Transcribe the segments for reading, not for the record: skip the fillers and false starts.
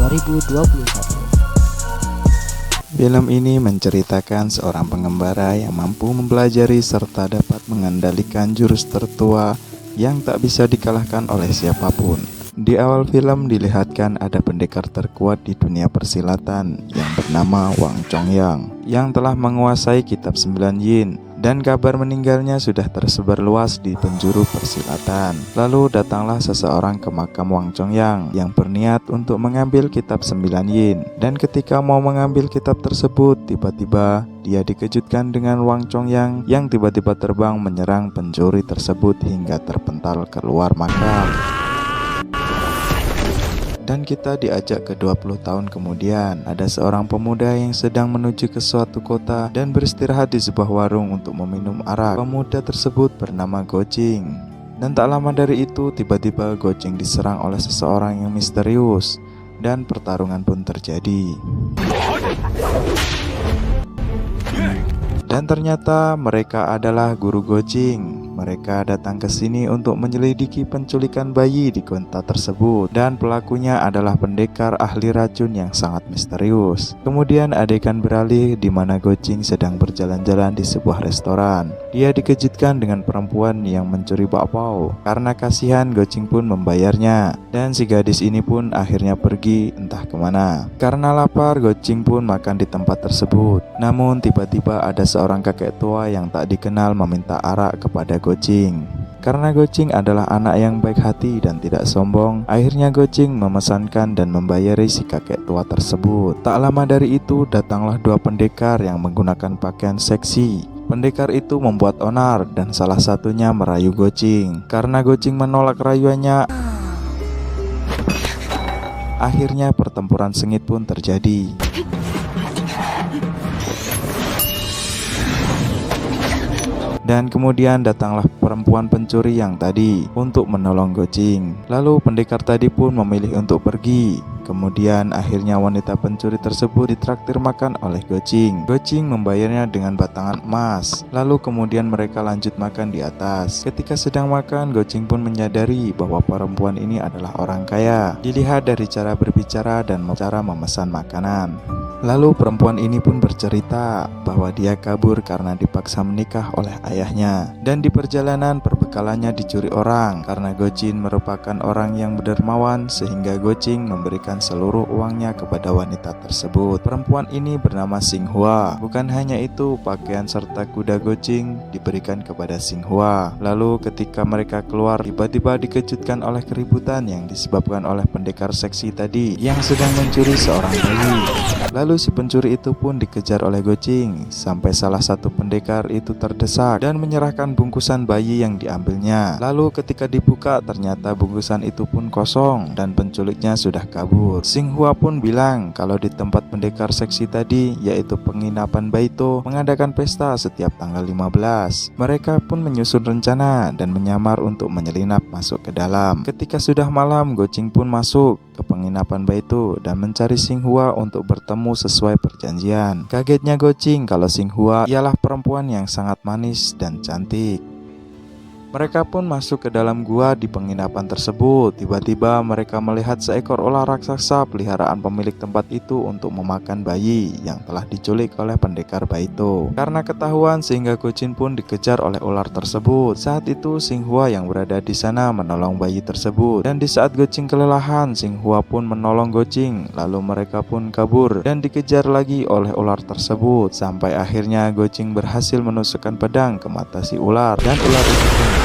2021. Film ini menceritakan seorang pengembara yang mampu mempelajari serta dapat mengendalikan jurus tertua yang tak bisa dikalahkan oleh siapapun. Di awal film dilihatkan ada pendekar terkuat di dunia persilatan yang bernama Wang Chongyang yang telah menguasai kitab 9 yin, dan kabar meninggalnya sudah tersebar luas di penjuru persilatan. Lalu datanglah seseorang ke makam Wang Chongyang yang berniat untuk mengambil kitab 9 yin, dan ketika mau mengambil kitab tersebut, tiba-tiba dia dikejutkan dengan Wang Chongyang yang tiba-tiba terbang menyerang pencuri tersebut hingga terpental keluar makam. Dan kita diajak ke 20 tahun kemudian. Ada seorang pemuda yang sedang menuju ke suatu kota dan beristirahat di sebuah warung untuk meminum arak. Pemuda tersebut bernama Gojing. Dan tak lama dari itu tiba-tiba Gojing diserang oleh seseorang yang misterius, dan pertarungan pun terjadi. Dan ternyata mereka adalah guru Gojing. Mereka datang ke sini untuk menyelidiki penculikan bayi di kota tersebut, dan pelakunya adalah pendekar ahli racun yang sangat misterius. Kemudian adegan beralih di mana Gojing sedang berjalan-jalan di sebuah restoran. Dia dikejutkan dengan perempuan yang mencuri bakpao. Karena kasihan, Gojing pun membayarnya, dan si gadis ini pun akhirnya pergi entah kemana. Karena lapar, Gojing pun makan di tempat tersebut. Namun tiba-tiba ada seorang kakek tua yang tak dikenal meminta arak kepada Gojing. Karena Gojing adalah anak yang baik hati dan tidak sombong, akhirnya Gojing memesankan dan membayari si kakek tua tersebut. Tak lama dari itu datanglah dua pendekar yang menggunakan pakaian seksi. Pendekar itu membuat onar dan salah satunya merayu Gojing. Karena Gojing menolak rayuannya, akhirnya pertempuran sengit pun terjadi. Dan kemudian datanglah perempuan pencuri yang tadi untuk menolong Gojing. Lalu pendekar tadi pun memilih untuk pergi. Kemudian akhirnya wanita pencuri tersebut ditraktir makan oleh Gojing. Gojing membayarnya dengan batangan emas. Lalu kemudian mereka lanjut makan di atas. Ketika sedang makan, Gojing pun menyadari bahwa perempuan ini adalah orang kaya. Dilihat dari cara berbicara dan cara memesan makanan. Lalu perempuan ini pun bercerita bahwa dia kabur karena dipaksa menikah oleh ayahnya, dan di perjalanan perbekalannya dicuri orang. Karena Gojing merupakan orang yang dermawan, sehingga Gojing memberikan seluruh uangnya kepada wanita tersebut. Perempuan ini bernama Xinghua. Bukan hanya itu, pakaian serta kuda Gojing diberikan kepada Xinghua. Lalu ketika mereka keluar, tiba-tiba dikejutkan oleh keributan yang disebabkan oleh pendekar seksi tadi yang sedang mencuri seorang bayi. Lalu si pencuri itu pun dikejar oleh Gojing sampai salah satu pendekar itu terdesak dan menyerahkan bungkusan bayi yang diambilnya. Lalu ketika dibuka, ternyata bungkusan itu pun kosong dan penculiknya sudah kabur. Xinghua pun bilang kalau di tempat pendekar seksi tadi, yaitu penginapan Baito, mengadakan pesta setiap tanggal 15. Mereka pun menyusun rencana dan menyamar untuk menyelinap masuk ke dalam. Ketika sudah malam, Gojing pun masuk ke penginapan Baito dan mencari Xinghua untuk bertemu sesuai perjanjian. Kagetnya Gojing kalau Xinghua ialah perempuan yang sangat manis dan cantik. Mereka pun masuk ke dalam gua di penginapan tersebut. Tiba-tiba mereka melihat seekor ular raksasa peliharaan pemilik tempat itu untuk memakan bayi yang telah diculik oleh pendekar Baito. Karena ketahuan, sehingga Gojing pun dikejar oleh ular tersebut. Saat itu Xinghua yang berada di sana menolong bayi tersebut, dan di saat Gojing kelelahan, Xinghua pun menolong Gojing. Lalu mereka pun kabur dan dikejar lagi oleh ular tersebut, sampai akhirnya Gojing berhasil menusukkan pedang ke mata si ular, dan ular itu pun mati.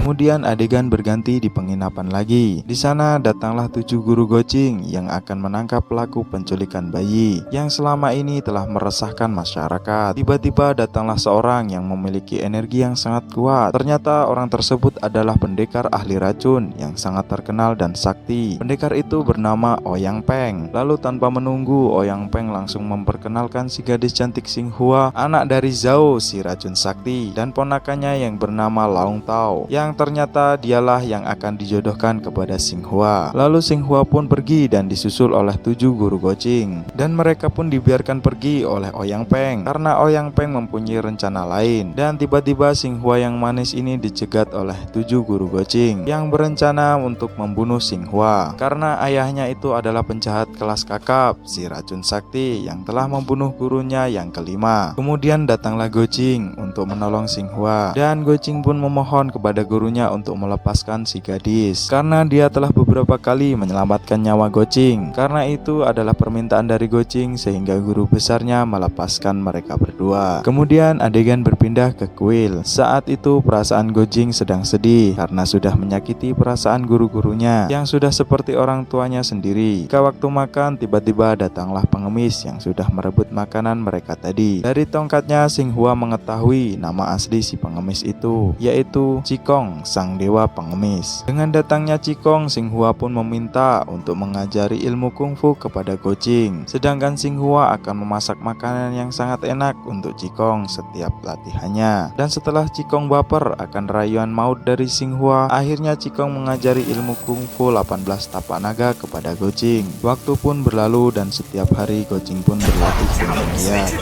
Kemudian adegan berganti di penginapan lagi. Di sana datanglah 7 guru Gojing yang akan menangkap pelaku penculikan bayi yang selama ini telah meresahkan masyarakat. Tiba-tiba datanglah seorang yang memiliki energi yang sangat kuat. Ternyata orang tersebut adalah pendekar ahli racun yang sangat terkenal dan sakti. Pendekar itu bernama Ouyang Peng. Lalu tanpa menunggu, Ouyang Peng langsung memperkenalkan si gadis cantik Xinghua, anak dari Zhao si racun sakti, dan ponakannya yang bernama Laung Tao yang ternyata dialah yang akan dijodohkan kepada Xinghua. Lalu Xinghua pun pergi dan disusul oleh 7 guru Gojing. Dan mereka pun dibiarkan pergi oleh Ouyang Peng karena Ouyang Peng mempunyai rencana lain. Dan tiba-tiba Xinghua yang manis ini dicegat oleh 7 guru Gojing yang berencana untuk membunuh Xinghua karena ayahnya itu adalah penjahat kelas kakap, si racun sakti yang telah membunuh gurunya yang kelima. Kemudian datanglah Gojing untuk menolong Xinghua, dan Gojing pun memohon kepada gurunya untuk melepaskan si gadis karena dia telah beberapa kali menyelamatkan nyawa Gojing. Karena itu adalah permintaan dari Gojing sehingga guru besarnya melepaskan mereka berdua. Kemudian adegan berpindah ke kuil. Saat itu perasaan Gojing sedang sedih karena sudah menyakiti perasaan guru-gurunya yang sudah seperti orang tuanya sendiri. Ketika waktu makan, tiba-tiba datanglah pengemis yang sudah merebut makanan mereka tadi. Dari tongkatnya Xinghua mengetahui nama asli si pengemis itu, yaitu Qigong, sang dewa pengemis. Dengan datangnya Qigong, Xinghua pun meminta untuk mengajari ilmu kungfu kepada Gojing. Sedangkan Xinghua akan memasak makanan yang sangat enak untuk Qigong setiap latihannya. Dan setelah Qigong baper akan rayuan maut dari Xinghua, akhirnya Qigong mengajari ilmu kungfu 18 tapak naga kepada Gojing. Waktu pun berlalu dan setiap hari Gojing pun berlatih dengan giat.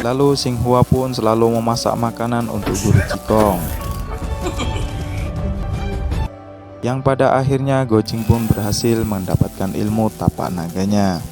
Lalu Xinghua pun selalu memasak makanan untuk guru Qigong, yang pada akhirnya Gojing pun berhasil mendapatkan ilmu tapak naganya.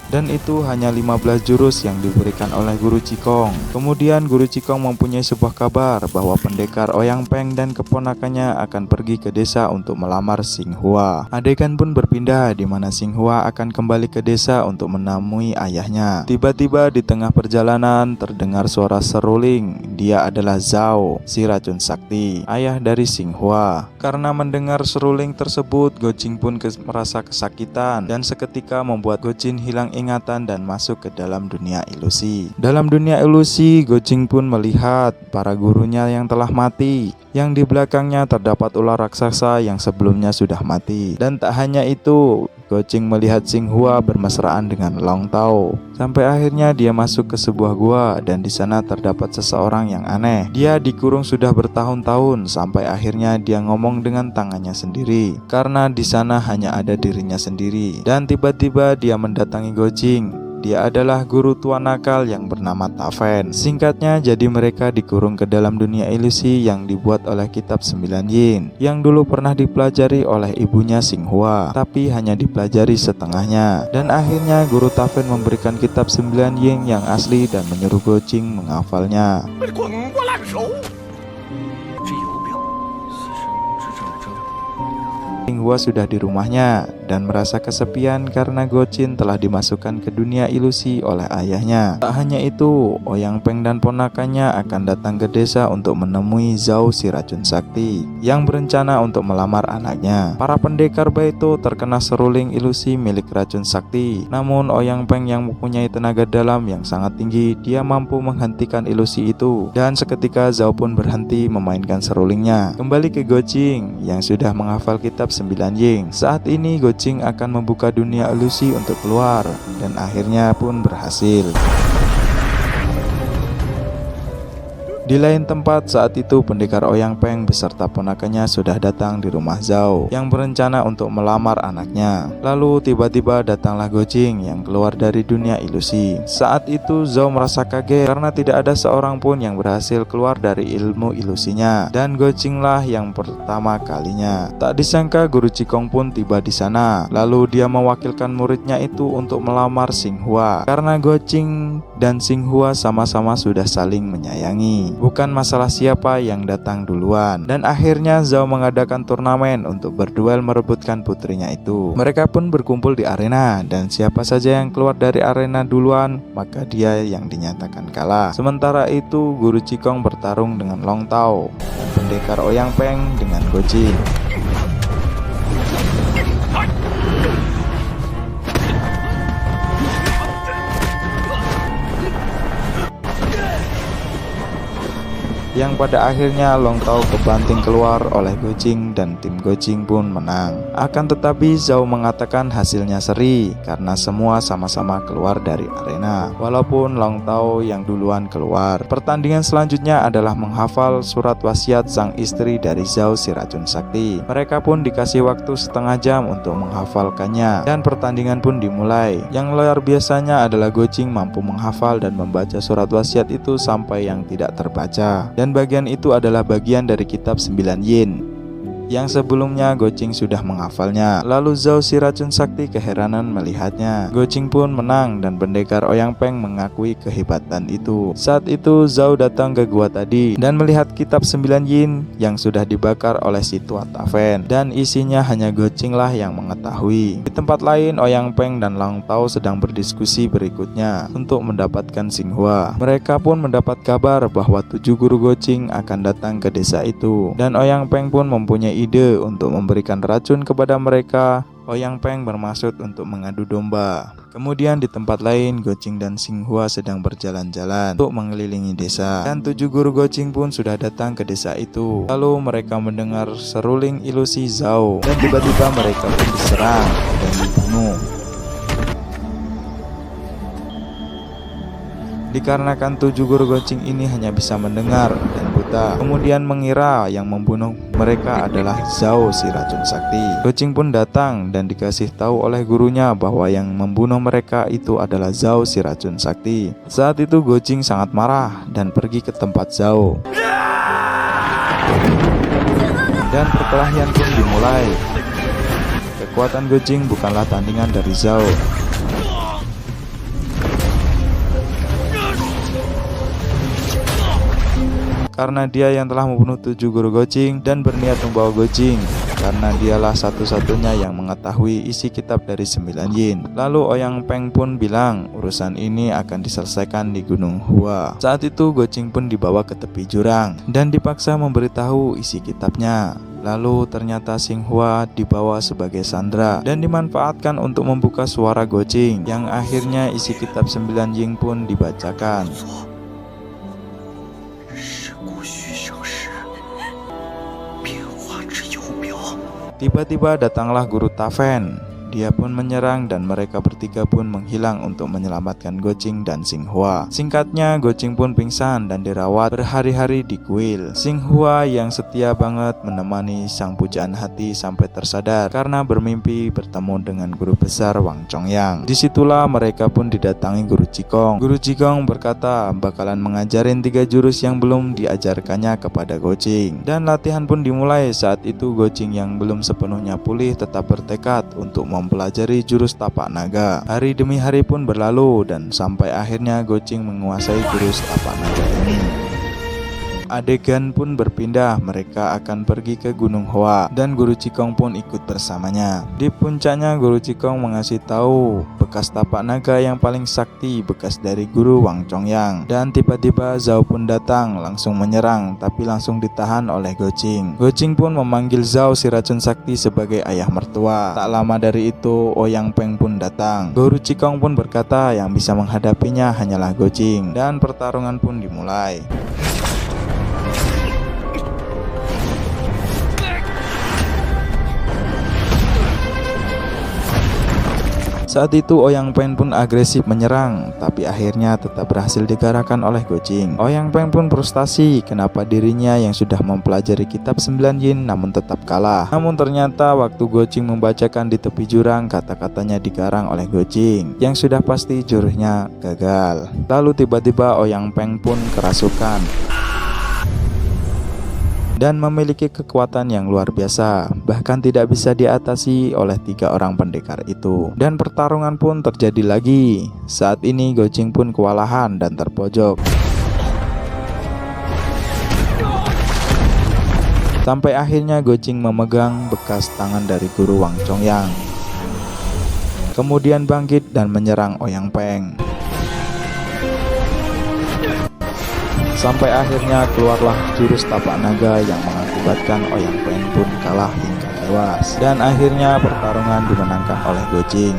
Dan itu hanya 15 jurus yang diberikan oleh guru Qigong. Kemudian guru Qigong mempunyai sebuah kabar bahwa pendekar Ouyang Peng dan keponakannya akan pergi ke desa untuk melamar Xinghua. Adegan pun berpindah di mana Xinghua akan kembali ke desa untuk menemui ayahnya. Tiba-tiba di tengah perjalanan terdengar suara seruling. Dia adalah Zhao, si racun sakti, ayah dari Xinghua. Karena mendengar seruling tersebut, Gojing pun merasa kesakitan dan seketika membuat Gojing hilang ingatan dan masuk ke dalam dunia ilusi. Dalam dunia ilusi, Gojing pun melihat para gurunya yang telah mati. Yang di belakangnya terdapat ular raksasa yang sebelumnya sudah mati. Dan tak hanya itu, Gojing melihat Xinghua bermesraan dengan Long Tao. Sampai akhirnya dia masuk ke sebuah gua dan di sana terdapat seseorang yang aneh. Dia dikurung sudah bertahun-tahun sampai akhirnya dia ngomong dengan tangannya sendiri karena di sana hanya ada dirinya sendiri. Dan tiba-tiba dia mendatangi Gojing. Dia adalah guru tua nakal yang bernama Taven. Singkatnya, jadi mereka dikurung ke dalam dunia ilusi yang dibuat oleh kitab 9 Yin yang dulu pernah dipelajari oleh ibunya Xinghua, tapi hanya dipelajari setengahnya. Dan akhirnya guru Taven memberikan kitab 9 Yin yang asli dan menyuruh Gojing menghafalnya. Xinghua sudah di rumahnya dan merasa kesepian karena Gojing telah dimasukkan ke dunia ilusi oleh ayahnya. Tak hanya itu, Ouyang Peng dan ponakannya akan datang ke desa untuk menemui Zhao, si racun sakti, yang berencana untuk melamar anaknya. Para pendekar Baito terkena seruling ilusi milik racun sakti. Namun Ouyang Peng yang mempunyai tenaga dalam yang sangat tinggi, dia mampu menghentikan ilusi itu. Dan seketika Zhao pun berhenti memainkan serulingnya. Kembali ke Gojing yang sudah menghafal kitab 9 Yin. Saat ini Gojing akan membuka dunia ilusi untuk keluar dan akhirnya pun berhasil. Di lain tempat, saat itu pendekar Ouyang Peng beserta ponakannya sudah datang di rumah Zhao yang berencana untuk melamar anaknya. Lalu tiba-tiba datanglah Gojing yang keluar dari dunia ilusi. Saat itu Zhao merasa kaget karena tidak ada seorang pun yang berhasil keluar dari ilmu ilusinya, dan Gojinglah yang pertama kalinya. Tak disangka guru Qigong pun tiba di sana. Lalu dia mewakilkan muridnya itu untuk melamar Xinghua karena Gojing dan Xinghua sama-sama sudah saling menyayangi. Bukan masalah siapa yang datang duluan. Dan akhirnya Zhao mengadakan turnamen untuk berduel merebutkan putrinya itu. Mereka pun berkumpul di arena dan siapa saja yang keluar dari arena duluan maka dia yang dinyatakan kalah. Sementara itu guru Qigong bertarung dengan Long Tao dan pendekar Ouyang Peng dengan Gojing. yang pada akhirnya Long Tao kebanting keluar oleh Gojing dan tim Gojing pun menang. Akan tetapi Zhao mengatakan hasilnya seri karena semua sama-sama keluar dari arena, walaupun Long Tao yang duluan keluar. Pertandingan selanjutnya adalah menghafal surat wasiat sang istri dari Zhao si racun sakti. Mereka pun dikasih waktu setengah jam untuk menghafalkannya dan pertandingan pun dimulai. Yang luar biasanya adalah Gojing mampu menghafal dan membaca surat wasiat itu sampai yang tidak terbaca, dan bagian itu adalah bagian dari kitab 9 Yin yang sebelumnya Gojing sudah menghafalnya. Lalu Zhao si racun sakti keheranan melihatnya. Gojing pun menang dan pendekar Ouyang Peng mengakui kehebatan itu. Saat itu Zhao datang ke gua tadi dan melihat kitab 9 Yin yang sudah dibakar oleh si tua Taven, dan isinya hanya Gojing lah yang mengetahui. Di tempat lain Ouyang Peng dan Long Tao sedang berdiskusi berikutnya untuk mendapatkan Xinghua. Mereka pun mendapat kabar bahwa 7 guru Gojing akan datang ke desa itu, dan Ouyang Peng pun mempunyai ide untuk memberikan racun kepada mereka. Ouyang Peng bermaksud untuk mengadu domba. Kemudian di tempat lain Gojing dan Xinghua sedang berjalan-jalan untuk mengelilingi desa, dan 7 guru Gojing pun sudah datang ke desa itu. Lalu mereka mendengar seruling ilusi Zhao, dan tiba-tiba mereka pun diserang dan dibunuh. Dikarenakan 7 guru Gojing ini hanya bisa mendengar dan buta, kemudian mengira yang membunuh mereka adalah Zhao si racun sakti. Gojing pun datang dan dikasih tahu oleh gurunya bahwa yang membunuh mereka itu adalah Zhao si racun sakti. Saat itu Gojing sangat marah dan pergi ke tempat Zhao, dan perkelahian pun dimulai. Kekuatan Gojing bukanlah tandingan dari Zhao. Karena dia yang telah membunuh 7 guru Gojing dan berniat membawa Gojing, karena dialah satu-satunya yang mengetahui isi kitab dari 9 Yin. Lalu Ouyang Peng pun bilang urusan ini akan diselesaikan di Gunung Hua. Saat itu Gojing pun dibawa ke tepi jurang dan dipaksa memberitahu isi kitabnya. Lalu ternyata Xinghua dibawa sebagai sandera dan dimanfaatkan untuk membuka suara Gojing, yang akhirnya isi kitab 9 Yin pun dibacakan. Tiba-tiba datanglah guru Taven. Dia pun menyerang dan mereka bertiga pun menghilang untuk menyelamatkan Gojing dan Xinghua. Singkatnya Gojing pun pingsan dan dirawat berhari-hari di kuil. Xinghua yang setia banget menemani sang pujaan hati sampai tersadar karena bermimpi bertemu dengan guru besar Wang Chongyang. Disitulah mereka pun didatangi guru Jigong. Guru Jigong berkata bakalan mengajarin 3 jurus yang belum diajarkannya kepada Gojing, dan latihan pun dimulai. Saat itu Gojing yang belum sepenuhnya pulih tetap bertekad untuk mempelajari jurus tapak naga. Hari demi hari pun berlalu dan sampai akhirnya Gojing menguasai jurus tapak naga ini. Adegan pun berpindah, mereka akan pergi ke Gunung Hua dan Guru Jigong pun ikut bersamanya. Di puncaknya Guru Jigong mengasih tahu bekas tapak naga yang paling sakti, bekas dari Guru Wang Chongyang. Dan tiba-tiba Zhao pun datang langsung menyerang, tapi langsung ditahan oleh Gojing. Gojing pun memanggil Zhao si racun sakti sebagai ayah mertua. Tak lama dari itu Ouyang Peng pun datang. Guru Jigong pun berkata yang bisa menghadapinya hanyalah Gojing, dan pertarungan pun dimulai. Saat itu Ouyang Peng pun agresif menyerang, tapi akhirnya tetap berhasil digarahkan oleh Gojing. Ouyang Peng pun frustasi kenapa dirinya yang sudah mempelajari kitab 9 Yin namun tetap kalah. Namun ternyata waktu Gojing membacakan di tepi jurang, kata-katanya digarang oleh Gojing, yang sudah pasti jurusnya gagal. Lalu tiba-tiba Ouyang Peng pun kerasukan dan memiliki kekuatan yang luar biasa, bahkan tidak bisa diatasi oleh 3 orang pendekar itu. Dan pertarungan pun terjadi lagi. Saat ini Gojing pun kewalahan dan terpojok. Sampai akhirnya Gojing memegang bekas tangan dari Guru Wang Chongyang, kemudian bangkit dan menyerang Ouyang Peng. Sampai akhirnya keluarlah jurus tapak naga yang mengakibatkan Ouyang Peng pun kalah hingga tewas. Dan akhirnya pertarungan dimenangkan oleh Gojing.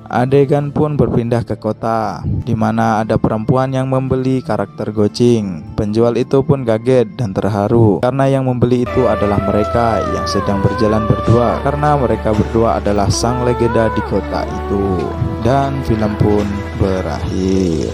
Adegan pun berpindah ke kota, di mana ada perempuan yang membeli karakter Gocing. Penjual itu pun kaget dan terharu karena yang membeli itu adalah mereka yang sedang berjalan berdua, karena mereka berdua adalah sang legenda di kota itu. Dan film pun berakhir.